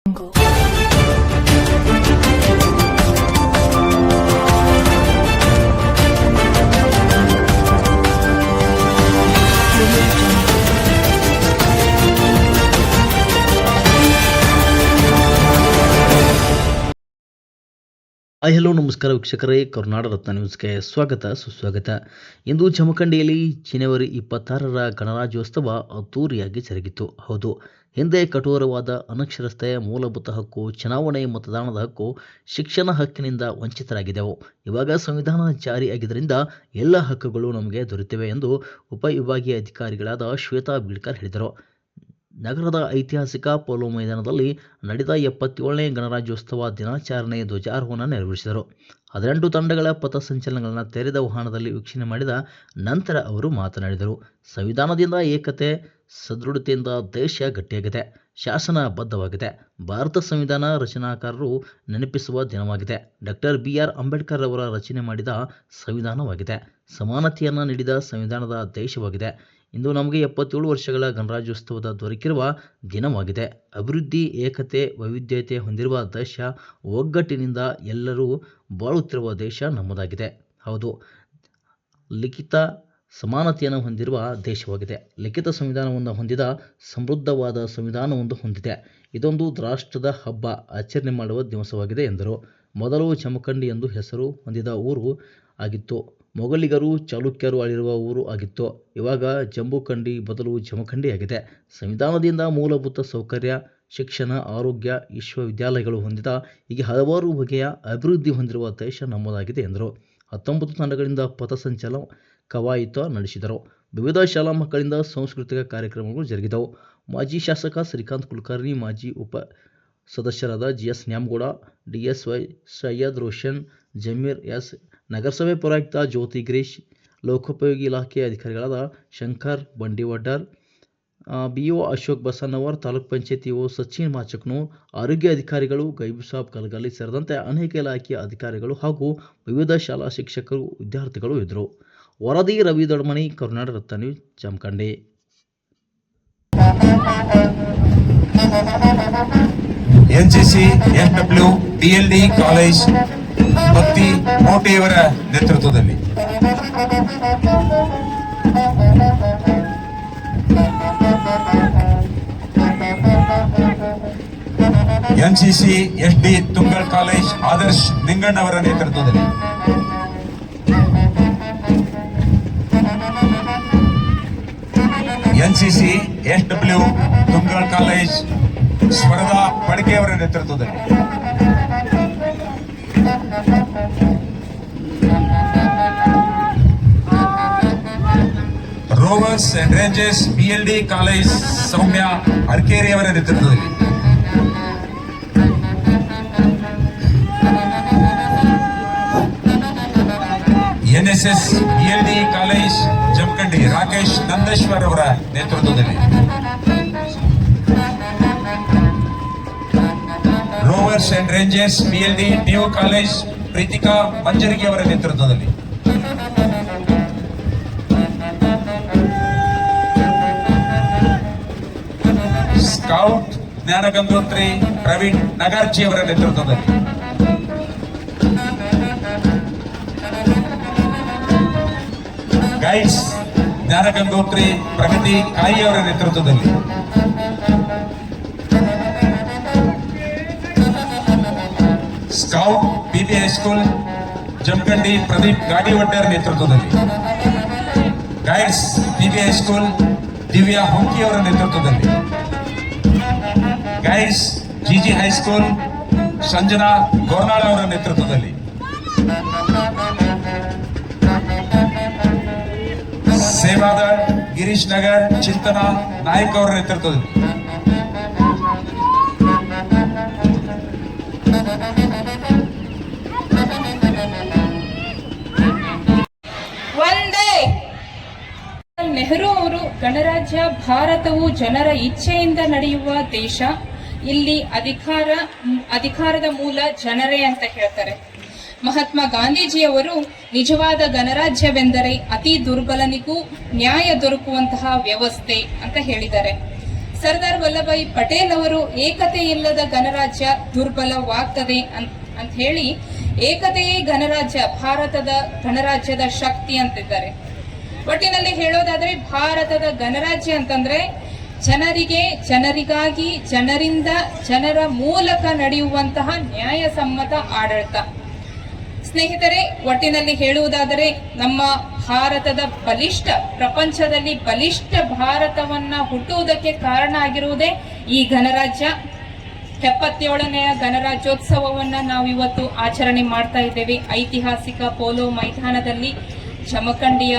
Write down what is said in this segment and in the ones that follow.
Hello ನಮಸ್ಕಾರ ವೀಕ್ಷಕರೇ, ಕರುನಾಡ ರತ್ನ ನ್ಯೂಸ್ಗೆ ಸ್ವಾಗತ ಸುಸ್ವಾಗತ. ಇಂದು ಜಮಖಂಡಿಯಲ್ಲಿ ಜನವರಿ 26ರ ಗಣರಾಜ್ಯೋತ್ಸವ ಅದ್ದೂರಿಯಾಗಿ ಜರುಗಿತು. ಹೌದು, ಹಿಂದೆ ಕಠೋರವಾದ ಅನಕ್ಷರತೆ, ಮೂಲಭೂತ ಹಕ್ಕು, ಚುನಾವಣೆ, ಮತದಾನದ ಹಕ್ಕು, ಶಿಕ್ಷಣ ಹಕ್ಕಿನಿಂದ ವಂಚಿತರಾಗಿದ್ದೆವು. ಇವಾಗ ಸಂವಿಧಾನ ಜಾರಿಯಾಗಿದ್ದರಿಂದ ಎಲ್ಲ ಹಕ್ಕುಗಳು ನಮಗೆ ದೊರೆತಿವೆ ಎಂದು ಉಪವಿಭಾಗೀಯ ಅಧಿಕಾರಿಗಳಾದ ಶ್ವೇತಾ ಬೀಳ್ಕರ್ ಹೇಳಿದರು. ನಗರದ ಐತಿಹಾಸಿಕ ಪೋಲೋ ಮೈದಾನದಲ್ಲಿ ನಡೆದ 77ನೇ ಗಣರಾಜ್ಯೋತ್ಸವ ದಿನಾಚರಣೆ ಧ್ವಜಾರೋಹಣ ನೆರವೇರಿಸಿದರು. 18 ತಂಡಗಳ ಪಥಸಂಚಲನಗಳನ್ನು ತೆರೆದ ವಾಹನದಲ್ಲಿ ವೀಕ್ಷಣೆ ಮಾಡಿದ ನಂತರ ಅವರು ಮಾತನಾಡಿದರು. ಸಂವಿಧಾನದಿಂದ ಏಕತೆ, ಸದೃಢತೆಯಿಂದ ದೇಶ ಗಟ್ಟಿಯಾಗಿದೆ, ಶಾಸನಬದ್ಧವಾಗಿದೆ. ಭಾರತ ಸಂವಿಧಾನ ರಚನಾಕಾರರು ನೆನಪಿಸುವ ದಿನವಾಗಿದೆ. ಡಾಕ್ಟರ್ BR ಅಂಬೇಡ್ಕರ್ ಅವರ ರಚನೆ ಮಾಡಿದ ಸಂವಿಧಾನವಾಗಿದೆ. ಸಮಾನತೆಯನ್ನು ನೀಡಿದ ಸಂವಿಧಾನದ ದೇಶವಾಗಿದೆ. ಇಂದು ನಮಗೆ 77 ವರ್ಷಗಳ ಗಣರಾಜ್ಯೋತ್ಸವದ ದೊರಕಿರುವ ದಿನವಾಗಿದೆ. ಅಭಿವೃದ್ಧಿ, ಏಕತೆ, ವೈವಿಧ್ಯತೆ ಹೊಂದಿರುವ ದೇಶ, ಒಗ್ಗಟ್ಟಿನಿಂದ ಎಲ್ಲರೂ ಬಾಳುತ್ತಿರುವ ದೇಶ ನಮ್ಮದಾಗಿದೆ. ಹೌದು, ಲಿಖಿತ ಸಮಾನತೆಯನ್ನು ಹೊಂದಿರುವ ದೇಶವಾಗಿದೆ. ಲಿಖಿತ ಸಂವಿಧಾನವನ್ನು ಹೊಂದಿದ ಸಮೃದ್ಧವಾದ ಸಂವಿಧಾನವನ್ನು ಹೊಂದಿದೆ. ಇದೊಂದು ರಾಷ್ಟ್ರದ ಹಬ್ಬ, ಆಚರಣೆ ಮಾಡುವ ದಿವಸವಾಗಿದೆ ಎಂದರು. ಮೊದಲು ಜಮಖಂಡಿ ಎಂದು ಹೆಸರು ಹೊಂದಿದ ಊರು ಆಗಿತ್ತು. ಮೊಘಲಿಗರು, ಚಾಲುಕ್ಯರು ಆಳಿರುವ ಊರು ಆಗಿತ್ತು. ಇವಾಗ ಜಂಬೂಖಂಡಿ ಬದಲು ಜಮಖಂಡಿ ಆಗಿದೆ. ಸಂವಿಧಾನದಿಂದ ಮೂಲಭೂತ ಸೌಕರ್ಯ, ಶಿಕ್ಷಣ, ಆರೋಗ್ಯ, ವಿಶ್ವವಿದ್ಯಾಲಯಗಳು ಹೊಂದಿದ ಹೀಗೆ ಹಲವಾರು ಬಗೆಯ ಅಭಿವೃದ್ಧಿ ಹೊಂದಿರುವ ದೇಶ ನಮ್ಮದಾಗಿದೆ ಎಂದರು. 19 ತಂಡಗಳಿಂದ ಪಥಸಂಚಲನ, ಕವಾಯತು ನಡೆಸಿದರು. ವಿವಿಧ ಶಾಲಾ ಮಕ್ಕಳಿಂದ ಸಾಂಸ್ಕೃತಿಕ ಕಾರ್ಯಕ್ರಮಗಳು ಜರುಗಿದವು. ಮಾಜಿ ಶಾಸಕ ಶ್ರೀಕಾಂತ್ ಕುಲಕರ್ಣಿ, ಮಾಜಿ ಉಪ ಸದಸ್ಯರಾದ GS Nyamagouda, DSY Syed Roshan, Zameer S, ನಗರಸಭೆ ಪೌರಾಯುಕ್ತ ಜ್ಯೋತಿ ಗಿರೀಶ್, ಲೋಕೋಪಯೋಗಿ ಇಲಾಖೆ ಅಧಿಕಾರಿಗಳಾದ ಶಂಕರ್ ಬಂಡಿವಡ್ಡರ್, BO ಅಶೋಕ್ ಬಸನ್ನವರ್, ತಾಲೂಕ್ ಪಂಚಾಯತ್ EO ಸಚಿನ್ ಮಾಚಕ್ನೂರ್, ಆರೋಗ್ಯ ಅಧಿಕಾರಿಗಳು ಗೈಬುಸಾಬ್ ಕಲಗಲಿ ಸೇರಿದಂತೆ ಅನೇಕ ಇಲಾಖೆಯ ಅಧಿಕಾರಿಗಳು ಹಾಗೂ ವಿವಿಧ ಶಾಲಾ ಶಿಕ್ಷಕರು, ವಿದ್ಯಾರ್ಥಿಗಳು ಇದ್ದರು. ವರದಿ Ravi Dodmani, Karunada Ratna news, Jamakhandi. NCC, SW, DLD college Bhakti ಮೋಟಿಯವರ ನೇತೃತ್ವದಲ್ಲಿ NCC, SD Tungal college Adarsh ನಿಂಗಣ್ಣವರ ನೇತೃತ್ವದಲ್ಲಿ NCC, SW Tungal college Swarada ಪಡಿಕೆಯವರ ನೇತೃತ್ವದಲ್ಲಿ rovers and rangers BLD college Soumya ಅರ್ಕೇರಿಯವರ ನೇತೃತ್ವದಲ್ಲಿ NSS BLD college Jamakhandi Rakesh Nandeshwar ಅವರ ನೇತೃತ್ವದಲ್ಲಿ rovers and rangers BLD new college Preetika ಮಂಜರಿಗೆ ಅವರ ನೇತೃತ್ವದಲ್ಲಿ ಸ್ಕೌಟ್ ಜ್ಞಾನಗಂಗೋತ್ರಿ ಪ್ರವೀಣ್ ನಗಾರ್ಜಿ ಅವರ ನೇತೃತ್ವದಲ್ಲಿ ಗೈಡ್ಸ್ ಜ್ಞಾನಗಂಗೋತ್ರಿ ಪ್ರಗತಿ ಕಾಯಿ ಅವರ ನೇತೃತ್ವದಲ್ಲಿ scout PB high school Jamkhandi Pradeep Gadivaddar ನೇತೃತ್ವದಲ್ಲಿ ಗೈಡ್ಸ್ PB ಹೈಸ್ಕೂಲ್ ದಿವ್ಯಾ ಹೊಂಕಿ ಅವರ ನೇತೃತ್ವದಲ್ಲಿ ಗೈಡ್ಸ್ GG ಹೈಸ್ಕೂಲ್ ಸಂಜನಾ ಗೋರ್ನಾಳ್ ಅವರ ನೇತೃತ್ವದಲ್ಲಿ ಸೇವಾದಳ್ ಗಿರೀಶ್ ನಗರ್ ಚಿಂತನಾ ನಾಯ್ಕ್ ಅವರ ನೇತೃತ್ವದಲ್ಲಿ ನೆಹರು ಅವರು ಗಣರಾಜ್ಯ ಭಾರತವು ಜನರ ಇಚ್ಛೆಯಿಂದ ನಡೆಯುವ ದೇಶ, ಇಲ್ಲಿ ಅಧಿಕಾರದ ಮೂಲ ಜನರೇ ಅಂತ ಹೇಳ್ತಾರೆ. ಮಹಾತ್ಮ ಗಾಂಧೀಜಿಯವರು ನಿಜವಾದ ಗಣರಾಜ್ಯವೆಂದರೆ ಅತಿ ದುರ್ಬಲನಿಗೂ ನ್ಯಾಯ ದೊರಕುವಂತಹ ವ್ಯವಸ್ಥೆ ಅಂತ ಹೇಳಿದ್ದಾರೆ. ಸರ್ದಾರ್ ವಲ್ಲಭಾಯಿ ಪಟೇಲ್ ಅವರು ಏಕತೆ ಇಲ್ಲದ ಗಣರಾಜ್ಯ ದುರ್ಬಲವಾಗ್ತದೆ ಅಂತ ಹೇಳಿ ಏಕತೆಯೇ ಗಣರಾಜ್ಯ, ಭಾರತದ ಗಣರಾಜ್ಯದ ಶಕ್ತಿ ಅಂತಿದ್ದಾರೆ. ಒಟ್ಟಿನಲ್ಲಿ ಹೇಳೋದಾದ್ರೆ ಭಾರತದ ಗಣರಾಜ್ಯ ಅಂತಂದ್ರೆ ಜನರಿಗೆ, ಜನರಿಗಾಗಿ, ಜನರಿಂದ, ಜನರ ಮೂಲಕ ನಡೆಯುವಂತಹ ನ್ಯಾಯಸಮ್ಮತ ಆಡಳಿತ. ಸ್ನೇಹಿತರೆ, ಒಟ್ಟಿನಲ್ಲಿ ಹೇಳುವುದಾದರೆ ನಮ್ಮ ಭಾರತದ ಪ್ರಪಂಚದಲ್ಲಿ ಬಲಿಷ್ಠ ಭಾರತವನ್ನ ಹುಟ್ಟುವುದಕ್ಕೆ ಕಾರಣ ಆಗಿರುವುದೇ ಈ ಗಣರಾಜ್ಯ. 77ನೆಯ ಗಣರಾಜ್ಯೋತ್ಸವವನ್ನ ನಾವು ಇವತ್ತು ಆಚರಣೆ ಮಾಡ್ತಾ ಇದ್ದೇವೆ. ಐತಿಹಾಸಿಕ ಪೋಲೋ ಮೈದಾನದಲ್ಲಿ, ಜಮಖಂಡಿಯ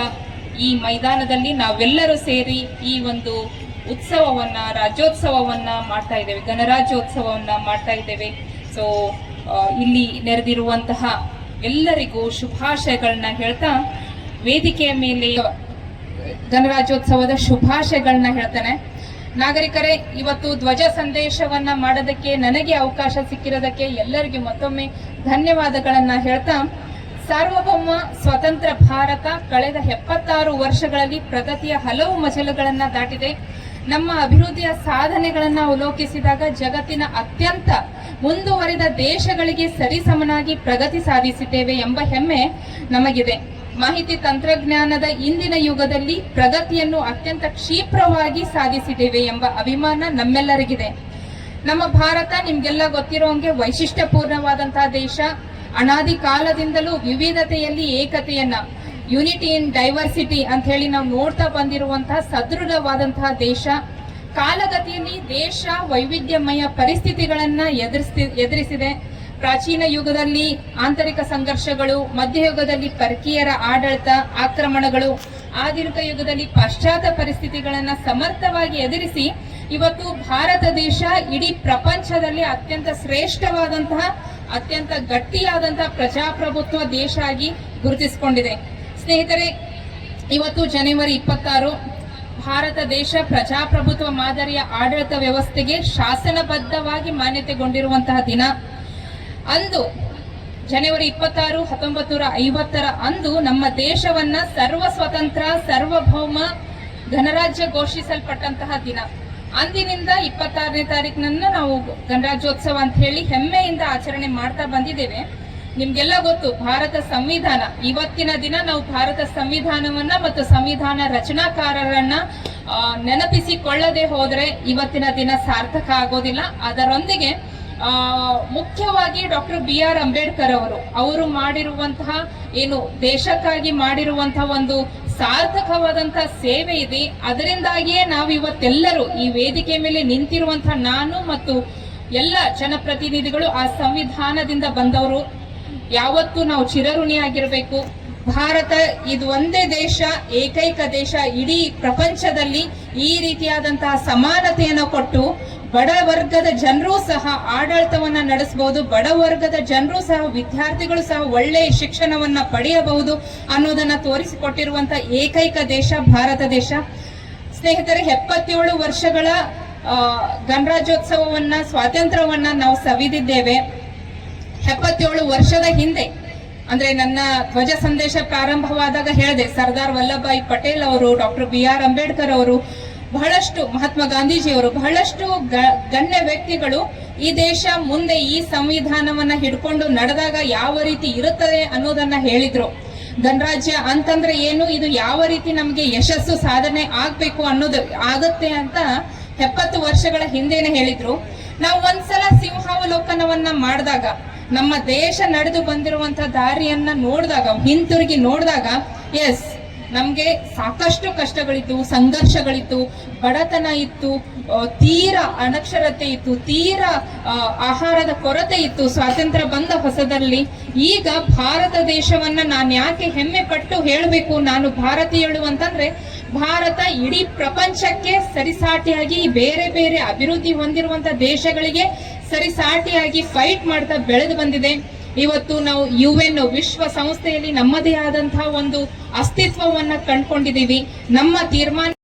ಈ ಮೈದಾನದಲ್ಲಿ ನಾವೆಲ್ಲರೂ ಸೇರಿ ಈ ಒಂದು ಉತ್ಸವವನ್ನ, ರಾಜ್ಯೋತ್ಸವವನ್ನ ಮಾಡ್ತಾ ಇದ್ದೇವೆ, ಗಣರಾಜ್ಯೋತ್ಸವವನ್ನ ಮಾಡ್ತಾ ಇದ್ದೇವೆ. ಸೊ ಇಲ್ಲಿ ನೆರೆದಿರುವಂತಹ ಎಲ್ಲರಿಗೂ ಶುಭಾಶಯಗಳನ್ನ ಹೇಳ್ತಾ, ವೇದಿಕೆಯ ಮೇಲೆ ಗಣರಾಜ್ಯೋತ್ಸವದ ಶುಭಾಶಯಗಳನ್ನ ಹೇಳ್ತಾನೆ. ನಾಗರಿಕರೇ, ಇವತ್ತು ಧ್ವಜ ಸಂದೇಶವನ್ನ ಮಾಡೋದಕ್ಕೆ ನನಗೆ ಅವಕಾಶ ಸಿಕ್ಕಿರೋದಕ್ಕೆ ಎಲ್ಲರಿಗೂ ಮತ್ತೊಮ್ಮೆ ಧನ್ಯವಾದಗಳನ್ನ ಹೇಳ್ತಾ, ಸಾರ್ವಭೌಮ ಸ್ವತಂತ್ರ ಭಾರತ ಕಳೆದ 76 ವರ್ಷಗಳಲ್ಲಿ ಪ್ರಗತಿಯ ಹಲವು ಮಜಲುಗಳನ್ನ ದಾಟಿದೆ. ನಮ್ಮ ಅಭಿವೃದ್ಧಿಯ ಸಾಧನೆಗಳನ್ನ ಅವಲೋಕಿಸಿದಾಗ ಜಗತ್ತಿನ ಅತ್ಯಂತ ಮುಂದುವರಿದ ದೇಶಗಳಿಗೆ ಸರಿಸಮನಾಗಿ ಪ್ರಗತಿ ಸಾಧಿಸಿದ್ದೇವೆ ಎಂಬ ಹೆಮ್ಮೆ ನಮಗಿದೆ. ಮಾಹಿತಿ ತಂತ್ರಜ್ಞಾನದ ಇಂದಿನ ಯುಗದಲ್ಲಿ ಪ್ರಗತಿಯನ್ನು ಅತ್ಯಂತ ಕ್ಷಿಪ್ರವಾಗಿ ಸಾಧಿಸಿದ್ದೇವೆ ಎಂಬ ಅಭಿಮಾನ ನಮ್ಮೆಲ್ಲರಿಗಿದೆ. ನಮ್ಮ ಭಾರತ ನಿಮ್ಗೆಲ್ಲ ಗೊತ್ತಿರೋಂಗೆ ವೈಶಿಷ್ಟ್ಯಪೂರ್ಣವಾದಂತಹ ದೇಶ. ಅನಾದಿ ಕಾಲದಿಂದಲೂ ವಿವಿಧತೆಯಲ್ಲಿ ಏಕತೆಯನ್ನ, ಯುನಿಟಿ ಇನ್ ಡೈವರ್ಸಿಟಿ ಅಂತ ಹೇಳಿ ನಾವು ನೋಡ್ತಾ ಬಂದಿರುವಂತಹ ಸದೃಢವಾದಂತಹ ದೇಶ. ಕಾಲಗತಿಯಲ್ಲಿ ದೇಶ ವೈವಿಧ್ಯಮಯ ಪರಿಸ್ಥಿತಿಗಳನ್ನ ಎದುರಿಸಿದೆ. ಪ್ರಾಚೀನ ಯುಗದಲ್ಲಿ ಆಂತರಿಕ ಸಂಘರ್ಷಗಳು, ಮಧ್ಯಯುಗದಲ್ಲಿ ಪರಕೀಯರ ಆಡಳಿತ, ಆಕ್ರಮಣಗಳು, ಆಧುನಿಕ ಯುಗದಲ್ಲಿ ಪಾಶ್ಚಾತ್ಯ ಪರಿಸ್ಥಿತಿಗಳನ್ನ ಸಮರ್ಥವಾಗಿ ಎದುರಿಸಿ ಇವತ್ತು ಭಾರತ ದೇಶ ಇಡೀ ಪ್ರಪಂಚದಲ್ಲಿ ಅತ್ಯಂತ ಶ್ರೇಷ್ಠವಾದಂತಹ, ಅತ್ಯಂತ ಗಟ್ಟಿಯಾದಂತಹ ಪ್ರಜಾಪ್ರಭುತ್ವ ದೇಶ ಆಗಿ ಗುರುತಿಸಿಕೊಂಡಿದೆ. ಸ್ನೇಹಿತರೆ, ಇವತ್ತು ಜನವರಿ 26 ಭಾರತ ದೇಶ ಪ್ರಜಾಪ್ರಭುತ್ವ ಮಾದರಿಯ ಆಡಳಿತ ವ್ಯವಸ್ಥೆಗೆ ಶಾಸನಬದ್ಧವಾಗಿ ಮಾನ್ಯತೆಗೊಂಡಿರುವಂತಹ ದಿನ. ಅಂದು ಜನವರಿ 26, 1950 ಅಂದು ನಮ್ಮ ದೇಶವನ್ನ ಸರ್ವ ಸ್ವತಂತ್ರ, ಸಾರ್ವಭೌಮ ಗಣರಾಜ್ಯ ಘೋಷಿಸಲ್ಪಟ್ಟಂತಹ ದಿನ. ಅಂದಿನಿಂದ 26ನೇ ತಾರೀಕಿನನ್ನ ನಾವು ಗಣರಾಜ್ಯೋತ್ಸವ ಅಂತ ಹೇಳಿ ಹೆಮ್ಮೆಯಿಂದ ಆಚರಣೆ ಮಾಡ್ತಾ ಬಂದಿದ್ದೇವೆ. ನಿಮ್ಗೆಲ್ಲ ಗೊತ್ತು, ಭಾರತ ಸಂವಿಧಾನ, ಇವತ್ತಿನ ದಿನ ನಾವು ಭಾರತ ಸಂವಿಧಾನವನ್ನ ಮತ್ತು ಸಂವಿಧಾನ ರಚನಾಕಾರರನ್ನ ನೆನಪಿಸಿಕೊಳ್ಳದೆ ಹೋದ್ರೆ ಇವತ್ತಿನ ದಿನ ಸಾರ್ಥಕ ಆಗೋದಿಲ್ಲ. ಅದರೊಂದಿಗೆ ಮುಖ್ಯವಾಗಿ ಡಾಕ್ಟರ್ BR ಅಂಬೇಡ್ಕರ್ ಅವರು ಮಾಡಿರುವಂತಹ, ಏನು ದೇಶಕ್ಕಾಗಿ ಮಾಡಿರುವಂತಹ ಒಂದು ಸಾರ್ಥಕವಾದಂತಹ ಸೇವೆ ಇದೆ. ಅದರಿಂದಾಗಿಯೇ ನಾವು ಇವತ್ತೆಲ್ಲರೂ ಈ ವೇದಿಕೆ ಮೇಲೆ ನಿಂತಿರುವಂತಹ ನಾನು ಮತ್ತು ಎಲ್ಲ ಜನಪ್ರತಿನಿಧಿಗಳು ಆ ಸಂವಿಧಾನದಿಂದ ಬಂದವರು. ಯಾವತ್ತೂ ನಾವು ಚಿರಋಣಿಯಾಗಿರಬೇಕು. ಭಾರತ ಇದು ಒಂದೇ ದೇಶ, ಏಕೈಕ ದೇಶ ಇಡೀ ಪ್ರಪಂಚದಲ್ಲಿ ಈ ರೀತಿಯಾದಂತಹ ಸಮಾನತೆಯನ್ನು ಕೊಟ್ಟು ಬಡ ವರ್ಗದ ಜನರು ಸಹ ಆಡಳಿತವನ್ನ ನಡೆಸಬಹುದು, ಬಡ ವರ್ಗದ ಜನರು ಸಹ, ವಿದ್ಯಾರ್ಥಿಗಳು ಸಹ ಒಳ್ಳೆಯ ಶಿಕ್ಷಣವನ್ನ ಪಡೆಯಬಹುದು ಅನ್ನೋದನ್ನ ತೋರಿಸಿಕೊಟ್ಟಿರುವಂತಹ ಏಕೈಕ ದೇಶ ಭಾರತ ದೇಶ. ಸ್ನೇಹಿತರೆ, 77 ವರ್ಷಗಳ ಗಣರಾಜ್ಯೋತ್ಸವವನ್ನ, ಸ್ವಾತಂತ್ರ್ಯವನ್ನ ನಾವು ಸವಿದಿದ್ದೇವೆ. 77 ವರ್ಷದ ಹಿಂದೆ, ಅಂದ್ರೆ ನನ್ನ ಧ್ವಜ ಸಂದೇಶ ಪ್ರಾರಂಭವಾದಾಗ ಹೇಳಿದೆ, ಸರ್ದಾರ್ ವಲ್ಲಭಾಯಿ ಪಟೇಲ್ ಅವರು, ಡಾಕ್ಟರ್ BR ಅಂಬೇಡ್ಕರ್ ಅವರು, ಬಹಳಷ್ಟು ಮಹಾತ್ಮ ಗಾಂಧೀಜಿಯವರು, ಬಹಳಷ್ಟು ಗಣ್ಯ ವ್ಯಕ್ತಿಗಳು ಈ ದೇಶ ಮುಂದೆ ಈ ಸಂವಿಧಾನವನ್ನ ಹಿಡ್ಕೊಂಡು ನಡೆದಾಗ ಯಾವ ರೀತಿ ಇರುತ್ತದೆ ಅನ್ನೋದನ್ನ ಹೇಳಿದ್ರು. ಗಣರಾಜ್ಯ ಅಂತಂದ್ರೆ ಏನು, ಇದು ಯಾವ ರೀತಿ ನಮ್ಗೆ ಯಶಸ್ಸು ಸಾಧನೆ ಆಗ್ಬೇಕು ಅನ್ನೋದು ಆಗತ್ತೆ ಅಂತ 70 ವರ್ಷಗಳ ಹಿಂದೆನೆ ಹೇಳಿದ್ರು. ನಾವು ಒಂದ್ಸಲ ಸಿಂಹಾವಲೋಕನವನ್ನ ಮಾಡಿದಾಗ, ನಮ್ಮ ದೇಶ ನಡೆದು ಬಂದಿರುವಂತಹ ದಾರಿಯನ್ನ ನೋಡಿದಾಗ, ಹಿಂತಿರುಗಿ ನೋಡಿದಾಗ, ಎಸ್, ನಮ್ಗೆ ಸಾಕಷ್ಟು ಕಷ್ಟಗಳಿತ್ತು, ಸಂಘರ್ಷಗಳಿತ್ತು, ಬಡತನ ಇತ್ತು, ತೀರ ಅನಕ್ಷರತೆ ಇತ್ತು, ತೀರ ಆಹಾರದ ಕೊರತೆ ಇತ್ತು ಸ್ವಾತಂತ್ರ್ಯ ಬಂದ ಹೊಸದಲ್ಲಿ. ಈಗ ಭಾರತ ದೇಶವನ್ನ ನಾನು ಯಾಕೆ ಹೆಮ್ಮೆ ಪಟ್ಟು ಹೇಳಬೇಕು, ನಾನು ಭಾರತೀಯಳು ಅಂತಂದ್ರೆ, ಭಾರತ ಇಡೀ ಪ್ರಪಂಚಕ್ಕೆ ಸರಿಸಾಟಿಯಾಗಿ ಬೇರೆ ಬೇರೆ ಅಭಿವೃದ್ಧಿ ಹೊಂದಿರುವಂತಹ ದೇಶಗಳಿಗೆ ಸರಿಸಾಟಿಯಾಗಿ ಫೈಟ್ ಮಾಡ್ತಾ ಬೆಳೆದು ಬಂದಿದೆ. ಇವತ್ತು ನಾವು UN ವಿಶ್ವ ಸಂಸ್ಥೆಯಲ್ಲಿ ನಮ್ಮದೇ ಆದಂತಹ ಒಂದು ಅಸ್ತಿತ್ವವನ್ನ ಕಂಡುಕೊಂಡಿದ್ದೀವಿ. ನಮ್ಮ ತೀರ್ಮಾನ